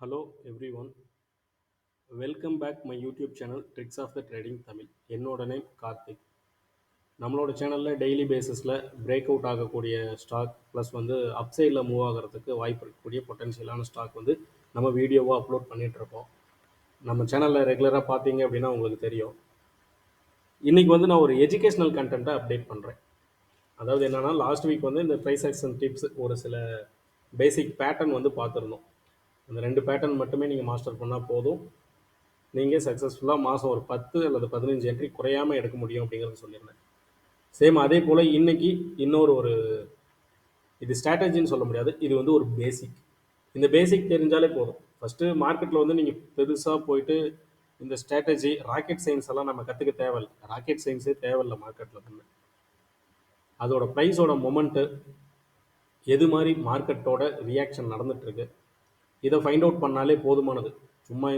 Hello everyone, welcome back my YouTube channel Tricks of the Trading Tamil. என்னோட name Karthik. நம்மளோட சேனலில் daily பேசிஸில் break out ஆகக்கூடிய stock plus வந்து அப்சைடில் மூவ் ஆகிறதுக்கு வாய்ப்பு இருக்கக்கூடிய பொட்டன்ஷியலான ஸ்டாக் வந்து நம்ம வீடியோவாக அப்லோட் பண்ணிகிட்ருக்கோம். நம்ம சேனலில் ரெகுலராக பார்த்தீங்க அப்படின்னா உங்களுக்கு தெரியும். இன்றைக்கி வந்து நான் ஒரு எஜுகேஷ்னல் கண்டென்ட்டை அப்டேட் பண்ணுறேன். அதாவது என்னென்னா லாஸ்ட் வீக் வந்து இந்த ப்ரைஸ் ஆக்ஷன் டிப்ஸ் ஒரு சில பேசிக் பேட்டர்ன் வந்து பார்த்துருந்தோம். அந்த 2 பேட்டர்ன் மட்டுமே நீங்கள் மாஸ்டர் பண்ணால் போதும். நீங்கள் சக்ஸஸ்ஃபுல்லாக மாதம் ஒரு 10 அல்லது 15 என்ட்ரி குறையாமல் எடுக்க முடியும் அப்படிங்கிறத சொல்லியிருந்தேன். சேம் அதே போல் இன்றைக்கி இன்னொரு இது ஸ்ட்ராட்டஜின்னு சொல்ல முடியாது, இது வந்து ஒரு பேசிக். இந்த பேசிக் தெரிஞ்சாலே போதும். ஃபஸ்ட்டு மார்க்கெட்டில் வந்து நீங்கள் பெருசாக போயிட்டு இந்த ஸ்ட்ராட்டஜி ராக்கெட் சயின்ஸ் எல்லாம் நம்ம கற்றுக்க தேவையில்லை. ராக்கெட் சயின்ஸே தேவையில்லை மார்க்கெட்டில் பண்ண. அதோட ப்ரைஸோட மொமெண்ட்டு எது மாதிரி மார்க்கெட்டோட ரியாக்ஷன் நடந்துகிட்ருக்கு இதை ஃபைண்ட் அவுட் பண்ணாலே போதுமானது. சும்மா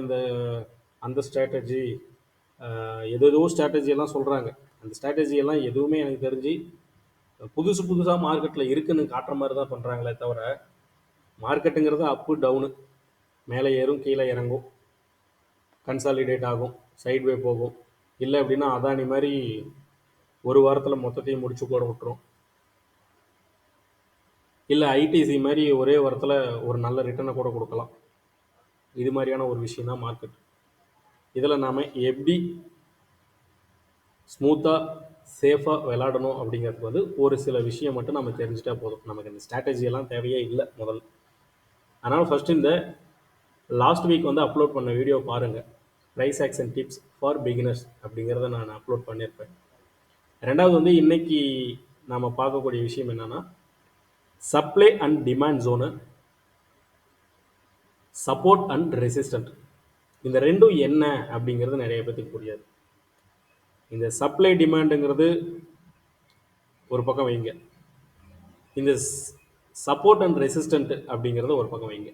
அந்த ஸ்ட்ராட்டஜி ஏதோ ஸ்ட்ராட்டஜியெல்லாம் சொல்கிறாங்க. அந்த ஸ்ட்ராட்டஜியெல்லாம் எதுவுமே எனக்கு தெரிஞ்சு புதுசாக மார்க்கெட்டில் இருக்குன்னு காட்டுற மாதிரி தான் பண்ணுறாங்களே தவிர, மார்க்கெட்டுங்கிறது அப்பு டவுனு, மேலே ஏறும் கீழே இறங்கும், கன்சாலிடேட் ஆகும், சைட்வே போகும். இல்லை அப்படின்னா அதானி மாதிரி ஒரு வாரத்தில் மொத்தத்தையும் முடிச்சு கூட விட்டுரும். இல்லை ஐடிசி மாதிரி ஒரே வாரத்தில் ஒரு நல்ல ரிட்டர்னை கூட கொடுக்கலாம். இது மாதிரியான ஒரு விஷயம் தான் மார்க்கெட். இதில் நாம் எப்படி ஸ்மூத்தாக சேஃபாக விளாடணும் அப்படிங்கிறதுக்கு வந்து ஒரு சில விஷயம் மட்டும் நம்ம தெரிஞ்சுட்டா போதும். நமக்கு இந்த ஸ்ட்ராட்டஜியெல்லாம் தேவையே இல்லை முதல். அதனால் ஃபஸ்ட்டு இந்த லாஸ்ட் வீக் வந்து அப்லோட் பண்ண வீடியோ பாருங்கள். Price action tips for beginners அப்படிங்கிறத நான் அப்லோட் பண்ணியிருப்பேன். ரெண்டாவது வந்து இன்றைக்கி நாம் பார்க்கக்கூடிய விஷயம் என்னென்னா, supply and demand zone, support and resistant. இந்த ரெண்டும் என்ன அப்படிங்கிறது நிறைய பேருக்கு புரியாது. இந்த சப்ளை டிமாண்டுங்கிறது ஒரு பக்கம் வைங்க, இந்த சப்போர்ட் அண்ட் ரெசிஸ்டன்ட் அப்படிங்கிறத ஒரு பக்கம் வைங்க.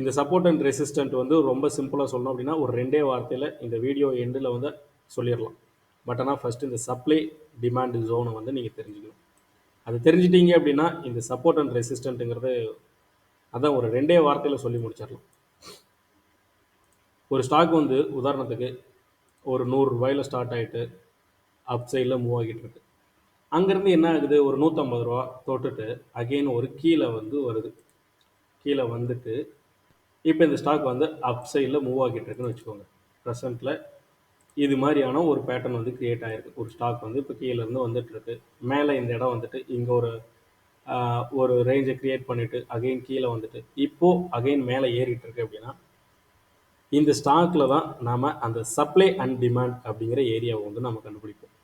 இந்த சப்போர்ட் அண்ட் ரெசிஸ்டன்ட் வந்து ரொம்ப சிம்பிளாக சொல்லணும் அப்படின்னா ஒரு 2 வார்த்தையில் இந்த வீடியோ எண்டில் வந்து சொல்லிடலாம். பட் ஆனால் ஃபஸ்ட்டு இந்த சப்ளை டிமாண்ட் ஜோனை வந்து நீங்கள் தெரிஞ்சுக்கணும். அது தெரிஞ்சிட்டீங்க அப்படின்னா இந்த சப்போர்ட் அண்ட் ரெசிஸ்டன்ட்டுங்கிறது அதான் ஒரு 2 வார்த்தையில் சொல்லி முடிச்சிடலாம். ஒரு ஸ்டாக் வந்து உதாரணத்துக்கு ஒரு 100 ரூபாயில் ஸ்டார்ட் ஆகிட்டு அப் சைடில் மூவ் ஆகிட்டு இருக்கு. அங்கேருந்து என்ன ஆகுது, ஒரு 150 ரூபா தொட்டுட்டு அகெயின் ஒரு கீழே வந்து வருது. கீழே வந்துட்டு இப்போ இந்த ஸ்டாக் வந்து அப் சைடில் மூவ் ஆகிட்டு இருக்குன்னு வச்சுக்கோங்க. ப்ரெசென்ட்டில் இது மாதிரியான ஒரு பேட்டர்ன் வந்து க்ரியேட் ஆகிருக்கு. ஒரு ஸ்டாக் வந்து இப்போ கீழேருந்து வந்துட்டுருக்கு. மேலே இந்த இடம் வந்துட்டு இங்கே ஒரு ரேஞ்சை க்ரியேட் பண்ணிவிட்டு அகெயின் கீழே வந்துட்டு இப்போது அகெயின் மேலே ஏறிட்டு இருக்கு அப்படின்னா இந்த ஸ்டாக்கில் தான் நாம் அந்த சப்ளை அண்ட் டிமாண்ட் அப்படிங்கிற ஏரியாவை வந்து நம்ம கண்டுபிடிப்போம்.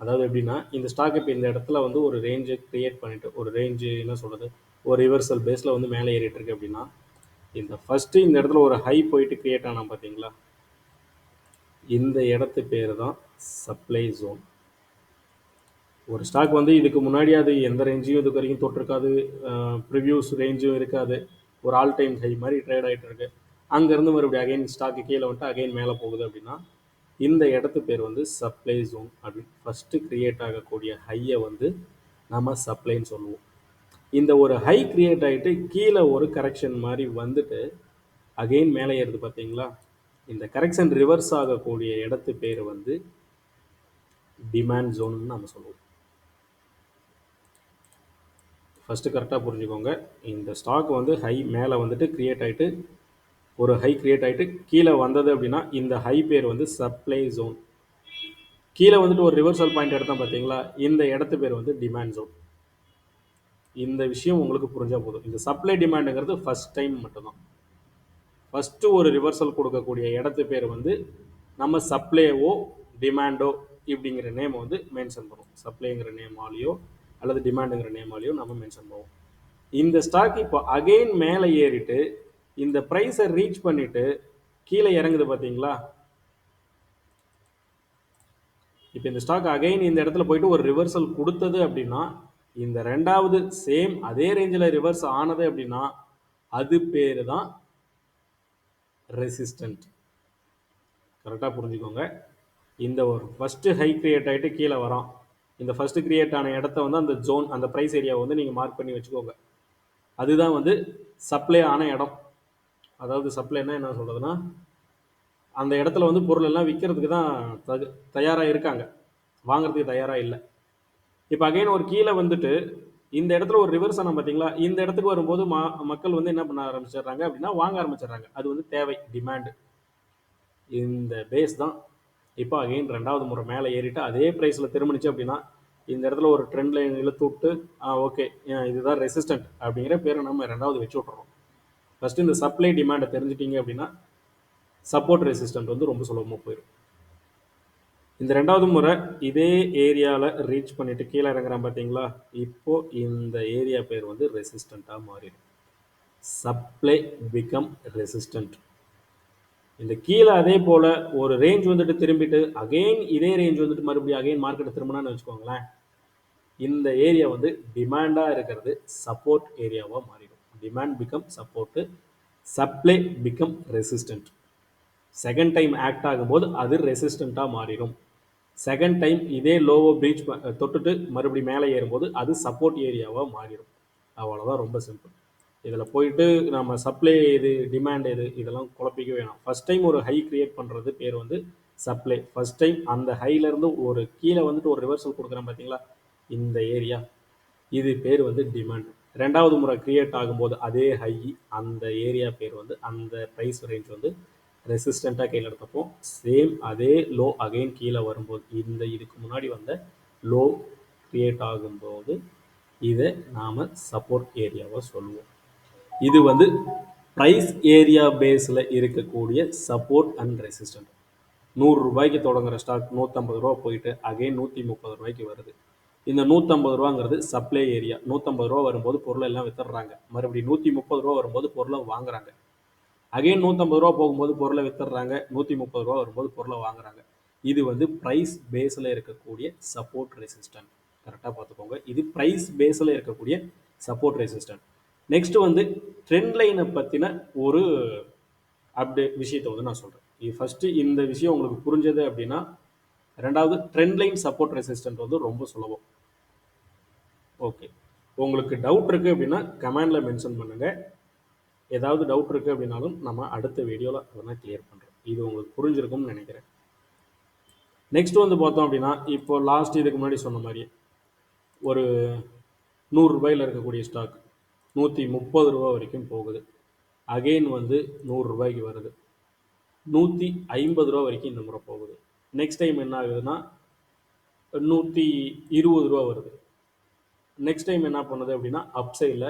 அதாவது எப்படின்னா, இந்த ஸ்டாக் இப்போ இந்த இடத்துல வந்து ஒரு ரேஞ்சை க்ரியேட் பண்ணிவிட்டு ஒரு ரேஞ்சு என்ன சொல்கிறது, ஒரு ரிவர்சல் பேஸில் வந்து மேலே ஏறிட்டு இருக்கு அப்படின்னா இந்த ஃபஸ்ட்டு இந்த இடத்துல ஒரு ஹை போயிட்டு க்ரியேட் ஆனால் பார்த்தீங்களா, இந்த இடத்து பேர் தான் சப்ளை ஜோன். ஒரு ஸ்டாக் வந்து இதுக்கு முன்னாடி அது எந்த ரேஞ்சையும் இதுக்கு வரைக்கும் தொட்டிருக்காது, ப்ரிவியூஸ் ரேஞ்சும் இருக்காது, ஒரு ஆல் டைம் ஹை மாதிரி ட்ரேட் ஆகிட்டு இருக்கு. அங்கேருந்து மறுபடியும் அகைன் ஸ்டாக்கு கீழே வந்துட்டு அகைன் மேலே போகுது அப்படின்னா இந்த இடத்து பேர் வந்து சப்ளை ஜோன் அப்படின்னு. ஃபஸ்ட்டு க்ரியேட் ஆகக்கூடிய ஹையை வந்து நம்ம சப்ளைன்னு சொல்லுவோம். இந்த ஒரு ஹை க்ரியேட் ஆகிட்டு கீழே ஒரு கரெக்ஷன் மாதிரி வந்துட்டு அகெயின் மேலே ஏறுது பார்த்தீங்களா, இந்த கரெக்ஷன் ரிவர்ஸ் ஆகக்கூடிய இடத்து பேர் வந்து டிமாண்ட் ஜோன்னு நம்ம சொல்லுவோம். ஃபஸ்ட்டு கரெக்டாக புரிஞ்சுக்கோங்க. இந்த ஸ்டாக் வந்து ஹை மேலே வந்துட்டு க்ரியேட் ஆகிட்டு ஒரு ஹை க்ரியேட் ஆகிட்டு கீழே வந்தது அப்படின்னா இந்த ஹை பேர் வந்து சப்ளை ஜோன். கீழே வந்துட்டு ஒரு ரிவர்சல் பாயிண்ட் எடுத்தால் பார்த்தீங்களா, இந்த இடத்து பேர் வந்து டிமாண்ட் ஜோன். இந்த விஷயம் உங்களுக்கு புரிஞ்சால் போதும். இந்த சப்ளை டிமாண்டுங்கிறது ஃபஸ்ட் டைம் மட்டும்தான். ஃபஸ்ட்டு ஒரு ரிவர்சல் கொடுக்கக்கூடிய இடத்து பேர் வந்து நம்ம சப்ளைவோ டிமாண்டோ இப்படிங்கிற நேம் வந்து மென்ஷன் பண்ணுவோம். சப்ளைங்கிற நேமாலேயோ அல்லது டிமாண்டுங்கிற நேமாலேயோ நம்ம மென்ஷன் பண்ணுவோம். இந்த ஸ்டாக் இப்போ அகெயின் மேலே ஏறிட்டு இந்த ப்ரைஸை ரீச் பண்ணிவிட்டு கீழே இறங்குது பார்த்தீங்களா, இப்போ இந்த ஸ்டாக் அகைன் இந்த இடத்துல போயிட்டு ஒரு ரிவர்சல் கொடுத்தது அப்படின்னா இந்த ரெண்டாவது சேம் அதே ரேஞ்சில் ரிவர்ஸ் ஆனது அப்படின்னா அது பேர் தான் ரெசிஸ்டன்ட். கரெக்டாக புரிஞ்சுக்கோங்க. இந்த ஒரு ஃபஸ்ட்டு ஹை க்ரியேட் ஆகிட்டு கீழே வரோம். இந்த ஃபஸ்ட்டு க்ரியேட் ஆன இடத்த வந்து அந்த ஜோன் அந்த ப்ரைஸ் ஏரியாவை வந்து நீங்கள் மார்க் பண்ணி வச்சுக்கோங்க. அதுதான் வந்து சப்ளை ஆன இடம். அதாவது சப்ளைன்னா என்ன சொல்றதுன்னா, அந்த இடத்துல வந்து பொருள் எல்லாம் விற்கிறதுக்கு தான் தயாராக இருக்காங்க, வாங்குறதுக்கு தயாராக இல்லை. இப்போ அகைன் ஒரு கீழே வந்துட்டு இந்த இடத்துல ஒரு ரிவர்ஸ் ஆனால் பார்த்தீங்களா, இந்த இடத்துக்கு வரும்போது மக்கள் வந்து என்ன பண்ண ஆரம்பிச்சிடுறாங்க அப்படின்னா, வாங்க ஆரம்பிச்சிடுறாங்க. அது வந்து தேவை, டிமாண்டு. இந்த பேஸ் தான் இப்போ அகைன் ரெண்டாவது முறை மேலே ஏறிட்டு அதே ப்ரைஸில் திரும்பிச்சு அப்படின்னா, இந்த இடத்துல ஒரு ட்ரெண்ட் லைன் இழுத்து விட்டு ஓகே இதுதான் ரெசிஸ்டன்ட் அப்படிங்கிற பேரை நம்ம ரெண்டாவது வச்சு விட்றோம். ஃபஸ்ட்டு இந்த சப்ளை டிமாண்டை தெரிஞ்சிட்டிங்க அப்படின்னா சப்போர்ட் ரெசிஸ்டன்ட் வந்து ரொம்ப சுலபமாக போயிடும். இந்த ரெண்டாவது முறை இதே ஏரியாவில் ரீச் பண்ணிட்டு கீழே இறங்குறான் பார்த்தீங்களா, இப்போ இந்த ஏரியா பேர் வந்து ரெசிஸ்டண்ட்டாக மாறிடும். Supply become resistant. இந்த கீழே அதே போல ஒரு ரேஞ்ச் வந்துட்டு திரும்பிட்டு அகைன் இதே ரேஞ்ச் வந்துட்டு மறுபடியும் அகைன் மார்க்கெட்டை திரும்பினான்னு வச்சுக்கோங்களேன், இந்த ஏரியா வந்து டிமாண்டாக இருக்கிறது சப்போர்ட் ஏரியாவாக மாறிடும். Demand become support, supply become resistant. Second time act ஆகும்போது அது ரெசிஸ்டண்ட்டாக மாறிடும். செகண்ட் டைம் இதே லோவோ பிரீச் தொட்டுட்டு மறுபடியும் மேலே ஏறும்போது அது சப்போர்ட் ஏரியாவாக மாறிடும். அவ்வளோதான், ரொம்ப சிம்பிள். இதில் போயிட்டு நம்ம சப்ளை எது டிமாண்ட் எது இதெல்லாம் குழப்பிக்க வேணாம். ஃபஸ்ட் டைம் ஒரு ஹை கிரியேட் பண்ணுறது பேர் வந்து சப்ளை. ஃபஸ்ட் டைம் அந்த ஹைலேருந்து ஒரு கீழே வந்துட்டு ஒரு ரிவர்சல் கொடுக்குறேன் பார்த்தீங்களா, இந்த ஏரியா, இது பேர் வந்து டிமாண்ட். ரெண்டாவது முறை கிரியேட் ஆகும்போது அதே ஹை, அந்த ஏரியா பேர் வந்து, அந்த ப்ரைஸ் ரேஞ்ச் வந்து ரெசிஸ்டண்ட்டாக கையில் எடுத்தப்போ சேம் அதே லோ அகைன் கீழே வரும்போது இந்த இதுக்கு முன்னாடி வந்த லோ கிரியேட் ஆகும்போது இதை நாம் சப்போர்ட் ஏரியாவை சொல்லுவோம். இது வந்து ப்ரைஸ் ஏரியா பேஸில் இருக்கக்கூடிய சப்போர்ட் அண்ட் ரெசிஸ்டன்ட். 100 ரூபாய்க்கு தொடங்குற ஸ்டாக் 150 ரூபா போயிட்டு அகைன் 130 ரூபாய்க்கு வருது. இந்த 150 ரூபாங்கிறது சப்ளை ஏரியா. 150 ரூபா வரும்போது பொருளை எல்லாம் வித்துடுறாங்க, மறுபடியும் 130 ரூபா வரும்போது பொருளை வாங்குறாங்க. அகைன் 150 ரூபா போகும்போது பொருளை வித்துடுறாங்க, 130 ரூபா வரும்போது பொருளை வாங்குறாங்க. இது வந்து ப்ரைஸ் பேஸில் இருக்கக்கூடிய சப்போர்ட் ரெசிஸ்டன்ட். கரெக்டாக பார்த்துக்கோங்க, இது ப்ரைஸ் பேஸில் இருக்கக்கூடிய சப்போர்ட் ரெசிஸ்டன்ட். நெக்ஸ்ட் வந்து ட்ரெண்ட் லைனை பற்றின ஒரு அப்டேட் விஷயத்தை வந்து நான் சொல்கிறேன். இது ஃபஸ்ட்டு இந்த விஷயம் உங்களுக்கு புரிஞ்சது அப்படின்னா, ரெண்டாவது ட்ரெண்ட் லைன் சப்போர்ட் ரெசிஸ்டன்ட் வந்து ரொம்ப சுலபம். ஓகே, உங்களுக்கு டவுட் இருக்குது அப்படின்னா கமெண்டில் மென்ஷன் பண்ணுங்கள். ஏதாவது டவுட் இருக்குது அப்படின்னாலும் நம்ம அடுத்த வீடியோவில் அதெல்லாம் கிளியர் பண்ணுறோம். இது உங்களுக்கு புரிஞ்சிருக்கும்னு நினைக்கிறேன். நெக்ஸ்ட் வந்து பார்த்தோம் அப்படின்னா, இப்போ லாஸ்ட் இதுக்கு முன்னாடி சொன்ன மாதிரி ஒரு 100 ரூபாயில் இருக்கக்கூடிய ஸ்டாக் 130 ரூபா வரைக்கும் போகுது. அகெயின் வந்து 100 ரூபாய்க்கு வருது, 150 ரூபா வரைக்கும் இந்த முறை போகுது. நெக்ஸ்ட் டைம் என்ன ஆகுதுன்னா 120 ரூபா வருது. நெக்ஸ்ட் டைம் என்ன பண்ணுது அப்படின்னா அப் சைடில்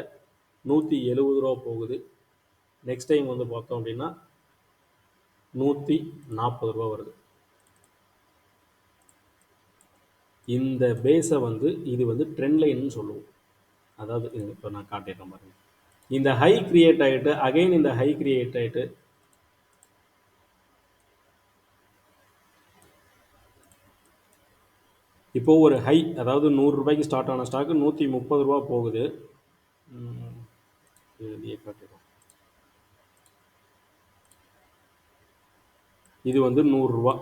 170 ரூபா போகுது. நெக்ஸ்ட் டைம் வந்து பார்த்தோம் அப்படின்னா 140 ரூபா வருது. இந்த பேஸை வந்து இது வந்து ட்ரெண்ட் லைன்னு சொல்லுவோம். அதாவது இப்போ நான் காட்டிடுறேன் பாருங்க, இந்த ஹை கிரியேட் ஆகிட்டு அகைன் இந்த ஹை கிரியேட் ஆகிட்டு இப்போ ஒரு ஹை, அதாவது 100 ரூபாய்க்கு ஸ்டார்ட் ஆன ஸ்டாக்கு 130 ரூபா போகுது. காட்டிடுறோம், இது வந்து 100 ரூபா.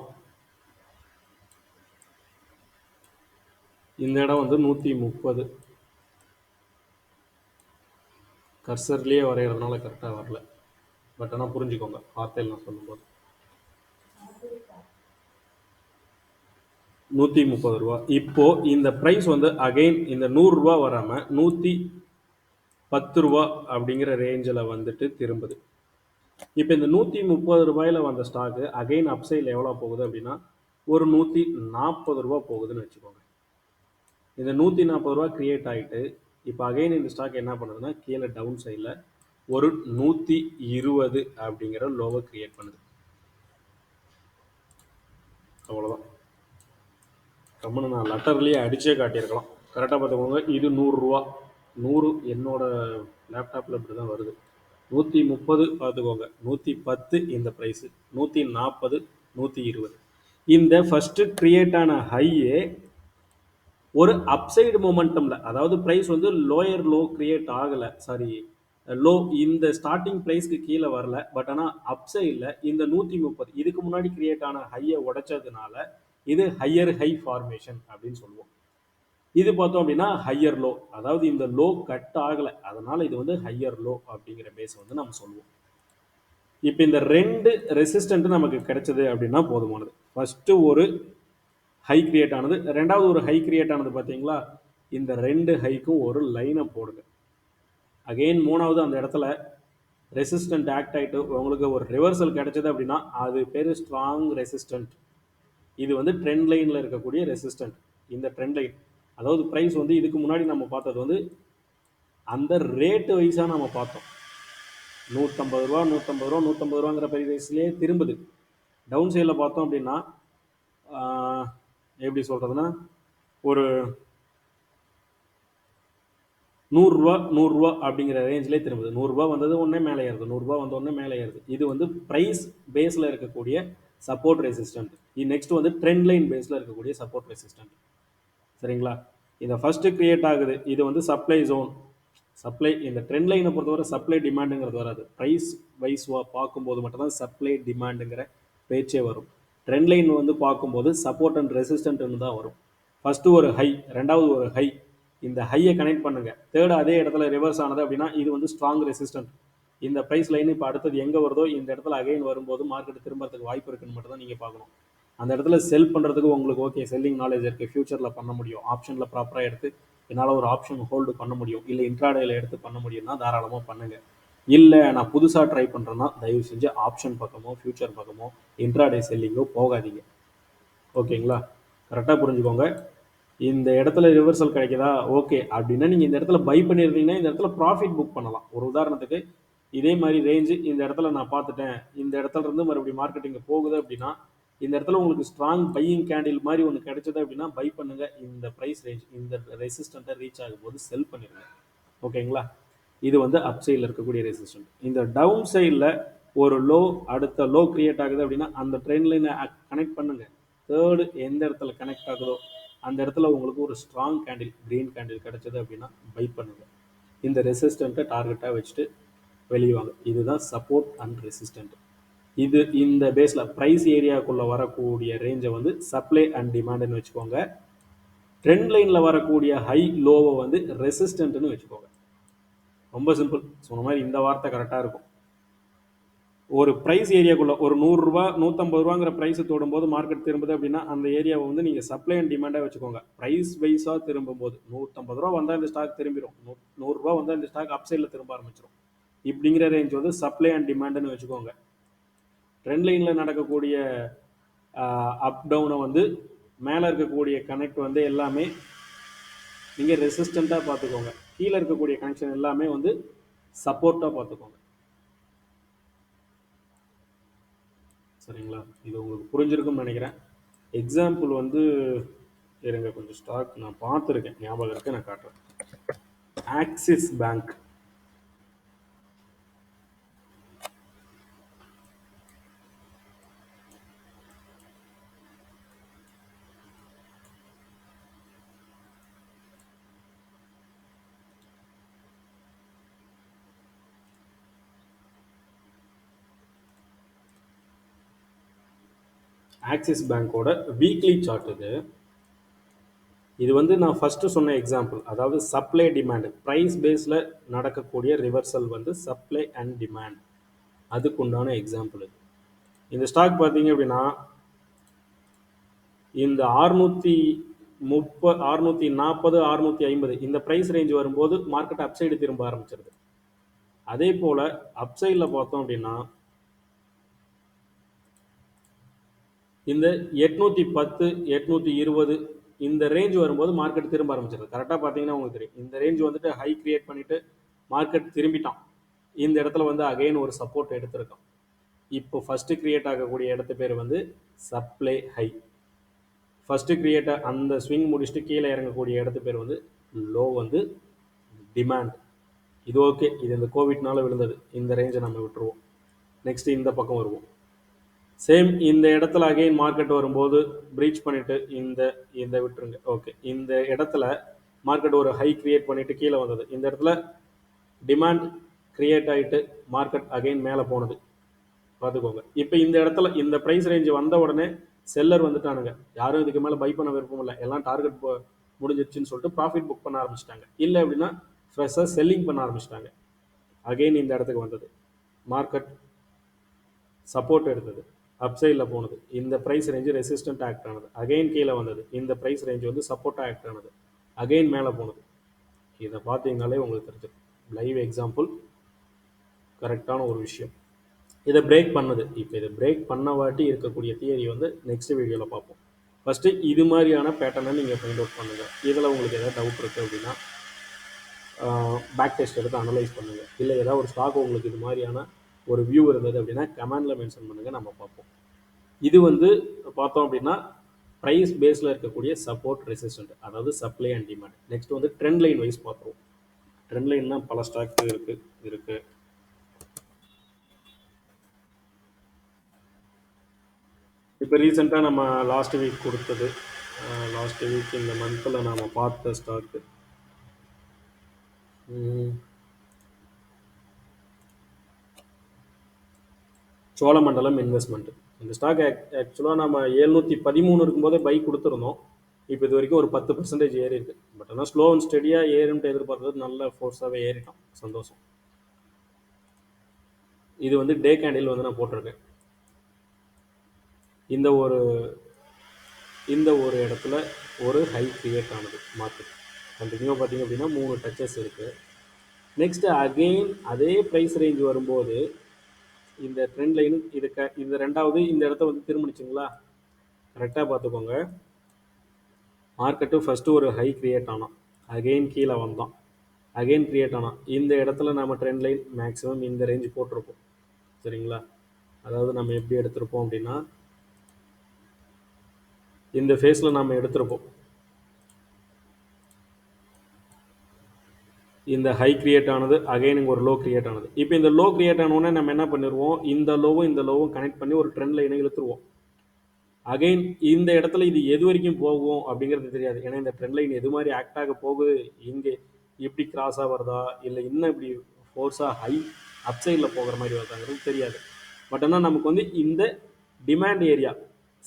இந்த இடம் வந்து 130. கர்சர்லேயே வரைகிறதுனால கரெக்டாக வரல, பட் ஆனால் புரிஞ்சுக்கோங்க வார்த்தையில் நான் சொல்லும்போது 130 ரூபா. இப்போ இந்த ப்ரைஸ் வந்து அகைன் இந்த 100 ரூபா வராமல் 110 ரூபா அப்படிங்கிற ரேஞ்சில் வந்துட்டு திரும்புது. இப்போ இந்த 130 ரூபாயில் வந்த ஸ்டாக்கு அகைன் அப்சைடில் எவ்வளோ போகுது அப்படின்னா ஒரு 140 ரூபா போகுதுன்னு வச்சுக்கோங்க. இந்த 140 ரூபா கிரியேட் ஆகிட்டு இப்போ அகைன் இந்த ஸ்டாக் என்ன பண்ணுதுன்னா கீழே டவுன் சைடில் ஒரு 120 அப்படிங்கிற லோவை கிரியேட் பண்ணுது. அவ்வளோதான். கம்மனு நான் லெட்டர்லேயே அடிச்சே காட்டியிருக்கலாம். கரெக்டாக பார்த்துக்கோங்க, இது 100 ரூபா. 100 என்னோட லேப்டாப்பில் இப்படி தான் வருது. 130 பார்த்துக்கோங்க, 110 இந்த ப்ரைஸு, 140, 120. இந்த ஃபஸ்ட்டு கிரியேட் ஆன ஹையே ஒரு அப்சைடு மொமெண்டமில், அதாவது ப்ரைஸ் வந்து லோயர் லோ கிரியேட் ஆகலை, சாரி லோ இந்த ஸ்டார்டிங் ப்ரைஸ்க்கு கீழே வரல, பட் ஆனால் அப்சைடில் இந்த 130 இதுக்கு முன்னாடி கிரியேட் ஆன ஹையை உடைச்சதுனால இது ஹையர் ஹை ஃபார்மேஷன் அப்படின்னு சொல்லுவோம். இது பார்த்தோம் அப்படின்னா ஹையர் லோ, அதாவது இந்த லோ கட் ஆகலை, அதனால இது வந்து ஹையர் லோ அப்படிங்கிற பேஸ் வந்து நம்ம சொல்லுவோம். இப்போ இந்த ரெண்டு ரெசிஸ்டன்ட் நமக்கு கிடைச்சது அப்படின்னா போதுமானது. ஃபர்ஸ்ட் ஒரு ஹை கிரியேட் ஆனது, ரெண்டாவது ஒரு ஹை கிரியேட் ஆனது பார்த்தீங்களா, இந்த ரெண்டு ஹைக்கும் ஒரு லைனை போடுங்க. அகெயின் மூணாவது அந்த இடத்துல ரெசிஸ்டன்ட் ஆக்ட் ஆகிட்டு உங்களுக்கு ஒரு ரிவர்சல் கிடைச்சது அப்படின்னா அது பேர் ஸ்ட்ராங் ரெசிஸ்டன்ட். இது வந்து ட்ரெண்ட் லைனில் இருக்கக்கூடிய ரெசிஸ்டன்ட். இந்த ட்ரெண்ட் லைன், அதாவது ப்ரைஸ் வந்து இதுக்கு முன்னாடி நம்ம பார்த்தது வந்து அந்த ரேட்டு வைஸாக நம்ம பார்த்தோம். 150 ரூபா 150 ரூபா 150 ரூபாங்கிற ப்ரைஸ்லேயே திரும்புது. டவுன் சைடில் பார்த்தோம் அப்படின்னா எப்படி சொல்கிறதுனா ஒரு 100 ரூபா அப்படிங்கிற ரேஞ்சிலே திரும்புது. 100 ரூபா வந்தது ஒன்றே மேலே ஏறுது, 100 ரூபா வந்த உடனே மேலே ஏறுது. இது வந்து ப்ரைஸ் பேஸில் இருக்கக்கூடிய சப்போர்ட் ரெசிஸ்டன்ட். இது நெக்ஸ்ட் வந்து ட்ரெண்ட் லைன் பேஸில் இருக்கக்கூடிய சப்போர்ட் ரெசிஸ்டன்ட். சரிங்களா? இந்த ஃபர்ஸ்ட் கிரியேட் ஆகுது, இது வந்து சப்ளை ஜோன். சப்ளை, இந்த ட்ரெண்ட் லைனை பொறுத்தவரை சப்ளை டிமாண்டுங்கிறது வராது. ப்ரைஸ் வைஸ் பார்க்கும்போது மட்டும்தான் சப்ளை டிமாண்டுங்கிற பேச்சே வரும். ட்ரெண்ட் லைன் வந்து பார்க்கும்போது சப்போர்ட் அண்ட் ரெசிஸ்டன்ட்னு தான் வரும். ஃபர்ஸ்ட் ஒரு ஹை, ரெண்டாவது ஒரு ஹை, இந்த ஹையை கனெக்ட் பண்ணுங்க. தேர்ட் அதே இடத்துல ரிவர்ஸ் ஆனது அப்படின்னா இது வந்து ஸ்ட்ராங் ரெசிஸ்டன்ட். இந்த ப்ரைஸ் லைன் இப்போ அடுத்தது எங்கே வருதோ இந்த இடத்துல அகைன் வரும்போது மார்க்கெட் திரும்பறதுக்கு வாய்ப்பு இருக்குன்னு மட்டும் தான் நீங்கள் பார்க்கணும். அந்த இடத்துல செல் பண்ணுறதுக்கு உங்களுக்கு ஓகே செல்லிங் நாலேஜ் இருக்குது, ஃபியூச்சரில் பண்ண முடியும், ஆப்ஷனில் ப்ராப்பராக எடுத்து என்னால் ஒரு ஆப்ஷன் ஹோல்டு பண்ண முடியும், இல்லை இன்ட்ராடேயில் எடுத்து பண்ண முடியும்னா தாராளமாக பண்ணுங்கள். இல்லை நான் புதுசாக ட்ரை பண்ணுறேன்னா தயவு செஞ்சு ஆப்ஷன் பக்கமோ ஃபியூச்சர் பக்கமோ இன்ட்ராடே செல்லிங்கோ போகாதீங்க. ஓகேங்களா? கரெக்டாக புரிஞ்சுக்கோங்க. இந்த இடத்துல ரிவர்சல் கிடைக்குதா ஓகே அப்படின்னா நீங்கள் இந்த இடத்துல பை பண்ணியிருந்தீங்கன்னா இந்த இடத்துல ப்ராஃபிட் புக் பண்ணலாம். ஒரு உதாரணத்துக்கு இதே மாதிரி ரேஞ்சு இந்த இடத்துல நான் பார்த்துட்டேன், இந்த இடத்துல இருந்து மறுபடியும் மார்க்கெட்டிங் போகுது அப்படின்னா இந்த இடத்துல உங்களுக்கு ஸ்ட்ராங் பையிங் கேண்டில் மாதிரி ஒன்று கிடைச்சது அப்படின்னா பை பண்ணுங்க. இந்த ப்ரைஸ் ரேஞ்ச் இந்த ரெசிஸ்டண்ட்டை ரீச் ஆகும்போது செல் பண்ணிடுங்க. ஓகேங்களா? இது வந்து அப் சைடில் இருக்கக்கூடிய ரெசிஸ்டன்ட். இந்த டவுன் சைடில் ஒரு லோ, அடுத்த லோ கிரியேட் ஆகுது அப்படின்னா அந்த ட்ரெண்ட் லைனை கனெக்ட் பண்ணுங்க. தேர்டு எந்த இடத்துல கனெக்ட் ஆகுதோ அந்த இடத்துல உங்களுக்கு ஒரு ஸ்ட்ராங் கேண்டில், கிரீன் கேண்டில் கிடைச்சது அப்படின்னா பை பண்ணுங்க. இந்த ரெசிஸ்டண்ட்டை டார்கெட்டாக வச்சுட்டு வெளியே வாங்க. இதுதான் சப்போர்ட் அண்ட் ரெசிஸ்டன்ட். இது இந்த பேஸில் ப்ரைஸ் ஏரியாக்குள்ளே வரக்கூடிய ரேஞ்சை வந்து சப்ளை அண்ட் டிமாண்டுன்னு வச்சுக்கோங்க. ட்ரெண்ட் லைனில் வரக்கூடிய ஹை லோவை வந்து ரெசிஸ்டன்ட்னு வச்சுக்கோங்க. ரொம்ப சிம்பிள். சொன்ன மாதிரி இந்த வார்த்தை கரெக்டாக இருக்கும். ஒரு ப்ரைஸ் ஏரியாக்குள்ளே ஒரு 100 ரூபா 150 ரூபாங்கிற ப்ரைஸை தொடும்போது மார்க்கெட் திரும்புது அப்படின்னா அந்த ஏரியாவை வந்து நீங்கள் சப்ளை அண்ட் டிமாண்டாக வச்சுக்கோங்க. ப்ரைஸ் வைஸாக திரும்பும்போது 150 ரூபா வந்தால் இந்த ஸ்டாக் திரும்பிடும், 100 ரூபா வந்தால் இந்த ஸ்டாக் அப் சைடில் திரும்ப ஆரம்பிச்சிடும். இப்படிங்கிற ரேஞ்ச் வந்து சப்ளை அண்ட் டிமாண்டுன்னு வச்சுக்கோங்க. ட்ரெண்ட் லைனில் நடக்கக்கூடிய அப் டவுனை வந்து மேலே இருக்கக்கூடிய கனெக்ட் வந்து எல்லாமே நீங்கள் ரெசிஸ்டண்ட்டாக பார்த்துக்கோங்க. கீழே இருக்கக்கூடிய கனெக்ஷன் எல்லாமே வந்து சப்போர்ட்டாக பார்த்துக்கோங்க. சரிங்களா? இது உங்களுக்கு புரிஞ்சிருக்கும்னு நினைக்கிறேன். எக்ஸாம்பிள் வந்து இருங்க, கொஞ்சம் ஸ்டாக் நான் பார்த்துருக்கேன், ஞாபகம் இருக்கு, நான் காட்டுறேன். Axis bank. ஆக்சிஸ் பேங்கோட வீக்லி சார்ட் இது. இது வந்து நான் ஃபஸ்ட்டு சொன்ன எக்ஸாம்பிள், அதாவது சப்ளை டிமாண்ட் ப்ரைஸ் பேஸில் நடக்கக்கூடிய ரிவர்சல் வந்து சப்ளை அண்ட் டிமாண்ட், அதுக்குண்டான எக்ஸாம்பிள் இது. இந்த ஸ்டாக் பார்த்தீங்க அப்படின்னா இந்த 630 640 650 இந்த ப்ரைஸ் ரேஞ்ச் வரும்போது மார்க்கெட் அப்சைடு திரும்ப ஆரம்பிச்சிருது. அதே போல் அப்சைடில் பார்த்தோம் அப்படின்னா இந்த 810 820 இந்த ரேஞ்ச் வரும்போது மார்க்கெட் திரும்ப ஆரம்பிச்சிருது. கரெக்டாக பார்த்தீங்கன்னா உங்களுக்கு தெரியும், இந்த ரேஞ்ச் வந்துட்டு ஹை கிரியேட் பண்ணிட்டு மார்க்கெட் திரும்பிட்டான். இந்த இடத்துல வந்து அகைன் ஒரு சப்போர்ட் எடுத்திருக்கான். இப்போ ஃபர்ஸ்ட் கிரியேட் ஆகக்கூடிய இடத்து பேர் வந்து சப்ளை ஹை. ஃபர்ஸ்ட் கிரியேட் அந்த ஸ்விங் முடிச்சுட்டு கீழே இறங்கக்கூடிய இடத்து பேர் வந்து லோ, வந்து டிமாண்ட். இது ஓகே, இது இந்த கோவிட்னால விழுந்தது, இந்த ரேஞ்சை நம்ம விட்டுருவோம். நெக்ஸ்ட் இந்த பக்கம் வருவோம். சேம் இந்த இடத்துல அகைன் மார்க்கெட் வரும்போது பிரீச் பண்ணிட்டு இந்த விட்டுருங்க. ஓகே, இந்த இடத்துல மார்க்கெட் ஒரு ஹை கிரியேட் பண்ணிட்டு கீழே வந்தது. இந்த இடத்துல டிமாண்ட் கிரியேட் ஆகிட்டு மார்க்கெட் அகைன் மேலே போனது பார்த்துக்கோங்க. இப்போ இந்த இடத்துல இந்த ப்ரைஸ் ரேஞ்சு வந்த உடனே செல்லர் வந்துட்டானுங்க. யாரும் இதுக்கு மேலே பை பண்ண விருப்பம் இல்லை, எல்லாம் டார்கெட் முடிஞ்சிருச்சுன்னு சொல்லிட்டு ப்ராஃபிட் புக் பண்ண ஆரம்பிச்சிட்டாங்க. இல்லை அப்படின்னா ஃப்ரெஷ்ஷாக செல்லிங் பண்ண ஆரம்பிச்சிட்டாங்க. அகெயின் இந்த இடத்துக்கு வந்தது, மார்க்கெட் சப்போர்ட் எடுத்தது, அப்சைடில் போனது, இந்த ப்ரைஸ் ரேஞ்சு ரெசிஸ்டன்ட் ஆக்ட் ஆனது, அகெயின் கீழே வந்தது, இந்த ப்ரைஸ் ரேஞ்ச் வந்து சப்போர்ட்டாக ஆக்ட் ஆனது, அகெயின் மேலே போனது. இதை பார்த்தீங்கனாலே உங்களுக்கு தெரிஞ்சிடும். லைவ் எக்ஸாம்பிள், கரெக்டான ஒரு விஷயம். இதை பிரேக் பண்ணுது. இப்போ இதை பிரேக் பண்ண வாட்டி இருக்கக்கூடிய தியரி வந்து நெக்ஸ்ட் வீடியோவில் பார்ப்போம். ஃபஸ்ட்டு இது மாதிரியான பேட்டர்னை நீங்கள் ஃபைண்ட் அவுட் பண்ணுங்கள். இதில் உங்களுக்கு எதாவது டவுட் இருக்குது அப்படின்னா பேக் டெஸ்ட் எடுத்து அனலைஸ் பண்ணுங்கள். இல்லை ஏதாவது ஒரு ஸ்டாக் உங்களுக்கு இது மாதிரியான ஒரு வியூ இருந்தது அப்படின்னா கமெண்டில் மென்ஷன் பண்ணுங்கள், நம்ம பார்ப்போம். இது வந்து பார்த்தோம் அப்படின்னா ப்ரைஸ் பேஸில் இருக்கக்கூடிய சப்போர்ட் ரெசிஸ்டன்ட், அதாவது சப்ளை அண்ட் டிமாண்ட். நெக்ஸ்ட் வந்து ட்ரெண்ட் லைன் வைஸ் பார்த்துருவோம். ட்ரெண்ட் லைன்னா பல ஸ்டாக் இருக்குது. இப்போ ரீசெண்டாக நம்ம லாஸ்ட் வீக் கொடுத்தது, லாஸ்ட் வீக் இந்த மந்தில் நாம் பார்த்த ஸ்டாக்கு சோழமண்டலம் இன்வெஸ்ட்மெண்ட். இந்த ஸ்டாக் ஆக்சுவலாக நம்ம 713 இருக்கும்போதே பை கொடுத்துருந்தோம். இப்போ இது வரைக்கும் ஒரு 10% ஏறி இருக்கு. பட் ஆனால் ஸ்லோ அண்ட் ஸ்டெடியாக ஏறும்ட்டு எதிர்பார்த்தது நல்ல ஃபோர்ஸாகவே ஏறிட்டோம். சந்தோஷம். இது வந்து டே கேண்டில் வந்து நான் போட்டிருக்கேன். இந்த ஒரு இடத்துல ஒரு ஹை கிரியேட் ஆனது மார்க்கெட். கண்டினியூவாக பார்த்தீங்க அப்படின்னா 3 டச்சஸ் இருக்குது. நெக்ஸ்ட்டு அகெயின் அதே ப்ரைஸ் ரேஞ்ச் வரும்போது இந்த ட்ரெண்ட் லைன் இது ரெண்டாவது இந்த இடத்த வந்து திரும்பிச்சுங்களா. கரெக்டாக பார்த்துக்கோங்க. மார்க்கெட்டு ஃபஸ்ட்டு ஒரு ஹை கிரியேட் ஆனான், அகெயின் கீழே வந்தான், அகெயின் கிரியேட் ஆனான். இந்த இடத்துல நம்ம ட்ரெண்ட் லைன் மேக்ஸிமம் இந்த ரேஞ்சு போட்டிருப்போம். சரிங்களா. அதாவது நம்ம எப்படி எடுத்திருப்போம் அப்படின்னா இந்த ஃபேஸில் நம்ம எடுத்திருப்போம். இந்த ஹை கிரியேட் ஆனது, அகைன் இங்கே ஒரு லோ கிரியேட் ஆனது. இப்போ இந்த லோ கிரியேட் ஆனோடனே நம்ம என்ன பண்ணிடுவோம், இந்த லோவும் கனெக்ட் பண்ணி ஒரு ட்ரெண்ட் லைனை இழுத்துருவோம். அகைன் இந்த இடத்துல இது எது வரைக்கும் போகும் அப்படிங்கிறது தெரியாது. ஏன்னா இந்த ட்ரெண்ட் லைன் எது மாதிரி ஆக்ட் ஆக போகுது, இங்கே இப்படி கிராஸாக வருதா இல்லை இன்னும் இப்படி ஃபோர்ஸாக ஹை அப்சைடில் போகிற மாதிரி வருதாங்கிறது தெரியாது. பட் ஆனால் நமக்கு வந்து இந்த டிமாண்ட் ஏரியா,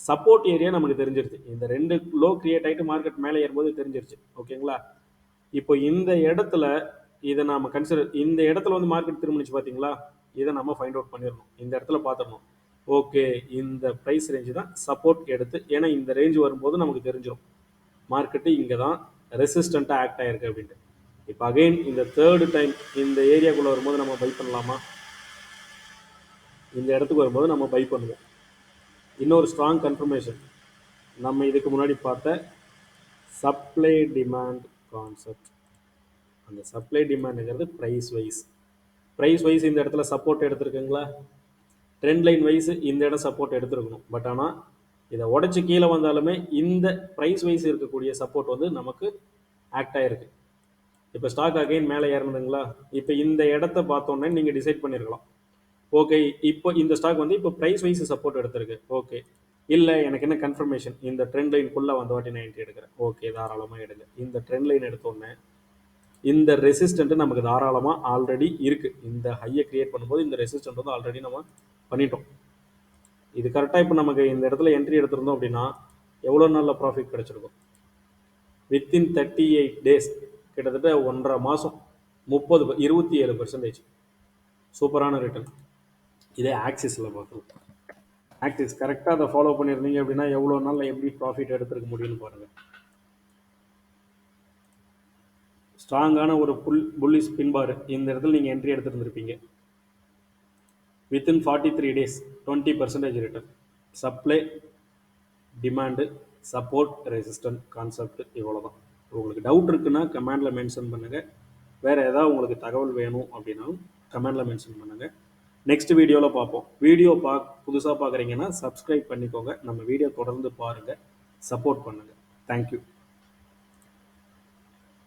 சப்போர்ட் ஏரியா நமக்கு தெரிஞ்சிருச்சு. இந்த ரெண்டு லோ கிரியேட் ஆகிட்டு மார்க்கெட் மேலே ஏறும்போது தெரிஞ்சிருச்சு. ஓகேங்களா. இப்போ இந்த இடத்துல இதை நாம் கன்சிடர், இந்த இடத்துல வந்து மார்க்கெட் திரும்பிச்சு பார்த்தீங்களா, இதை நம்ம ஃபைண்ட் அவுட் பண்ணிடணும். இந்த இடத்துல பார்த்துடணும், ஓகே இந்த ப்ரைஸ் ரேஞ்சு தான் சப்போர்ட் எடுத்து, ஏன்னா இந்த ரேஞ்ச் வரும்போது நமக்கு தெரிஞ்சிடும் மார்க்கெட்டு இங்கே தான் ரெசிஸ்டண்ட்டாக ஆக்ட் ஆகிருக்கு அப்படின்ட்டு. இப்போ அகெயின் இந்த தேர்டு டைம் இந்த ஏரியாக்குள்ளே வரும்போது நம்ம பை பண்ணலாமா, இந்த இடத்துக்கு வரும்போது நம்ம பை பண்ணுவோம். இன்னொரு ஸ்ட்ராங் கன்ஃபர்மேஷன், நம்ம இதுக்கு முன்னாடி பார்த்த சப்ளை டிமாண்ட் கான்செப்ட். அந்த சப்ளை டிமாண்டுங்கிறது ப்ரைஸ் வைஸ் இந்த இடத்துல சப்போர்ட் எடுத்துருக்குங்களா, ட்ரெண்ட் லைன் வைஸ் இந்த இடம் சப்போர்ட் எடுத்துருக்கணும். பட் ஆனால் இதை உடச்சி கீழே வந்தாலுமே இந்த ப்ரைஸ் வைஸ் இருக்கக்கூடிய சப்போர்ட் வந்து நமக்கு ஆக்ட் ஆகிருக்கு. இப்போ ஸ்டாக் அகைன் மேலே ஏறினதுங்களா, இப்போ இந்த இடத்த பார்த்தோன்னே நீங்கள் டிசைட் பண்ணியிருக்கலாம், ஓகே இப்போ இந்த ஸ்டாக் வந்து இப்போ ப்ரைஸ் வைஸ் சப்போர்ட் எடுத்திருக்கு. ஓகே, இல்லை எனக்கு என்ன கன்ஃபர்மேஷன், இந்த ட்ரெண்ட் லைனுக்குள்ளே வந்த வாட்டி நான் என்ட்ரி எடுக்கிறேன். ஓகே, தாராளமாக எடுங்க. இந்த ட்ரெண்ட் லைன் எடுத்தோடனே இந்த ரெசிஸ்டன்ட் நமக்கு தாராளமாக ஆல்ரெடி இருக்குது. இந்த ஹையை கிரியேட் பண்ணும்போது இந்த ரெசிஸ்டன்ட் வந்து ஆல்ரெடி நம்ம பண்ணிட்டோம். இது கரெக்டாக இப்போ நமக்கு இந்த இடத்துல என்ட்ரி எடுத்திருந்தோம் அப்படின்னா எவ்வளோ நாளில் ப்ராஃபிட் கிடச்சிருக்கும், வித்தின் 38 டேஸ், கிட்டத்தட்ட 1.5 மாதம் 27%. சூப்பரான ரிட்டர்ன். இதே ஆக்சிஸில் பார்க்குறோம். ஆக்சிஸ் கரெக்டாக அதை ஃபாலோ பண்ணியிருந்தீங்க அப்படின்னா எவ்வளோ நாளில் எப்படி ப்ராஃபிட் எடுத்துருக்க முடியும்னு பாருங்கள். ஸ்ட்ராங்கான ஒரு புல்லிஷ் பின்பார் இந்த இடத்துல நீங்கள் என்ட்ரி எடுத்துருந்துருப்பீங்க. Within 43 days 20% return. Supply demand support resistant concept இவ்வளோ தான். உங்களுக்கு டவுட் இருக்குன்னா கமெண்டில் மென்ஷன் பண்ணுங்கள். வேறு ஏதாவது உங்களுக்கு தகவல் வேணும் அப்படின்னாலும் கமெண்டில் மென்ஷன் பண்ணுங்கள். நெக்ஸ்ட் வீடியோவில் பார்ப்போம். வீடியோ புதுசாக பார்க்குறீங்கன்னா சப்ஸ்கிரைப் பண்ணிக்கோங்க. நம்ம வீடியோ தொடர்ந்து பாருங்கள், சப்போர்ட் பண்ணுங்கள். தேங்க்யூ.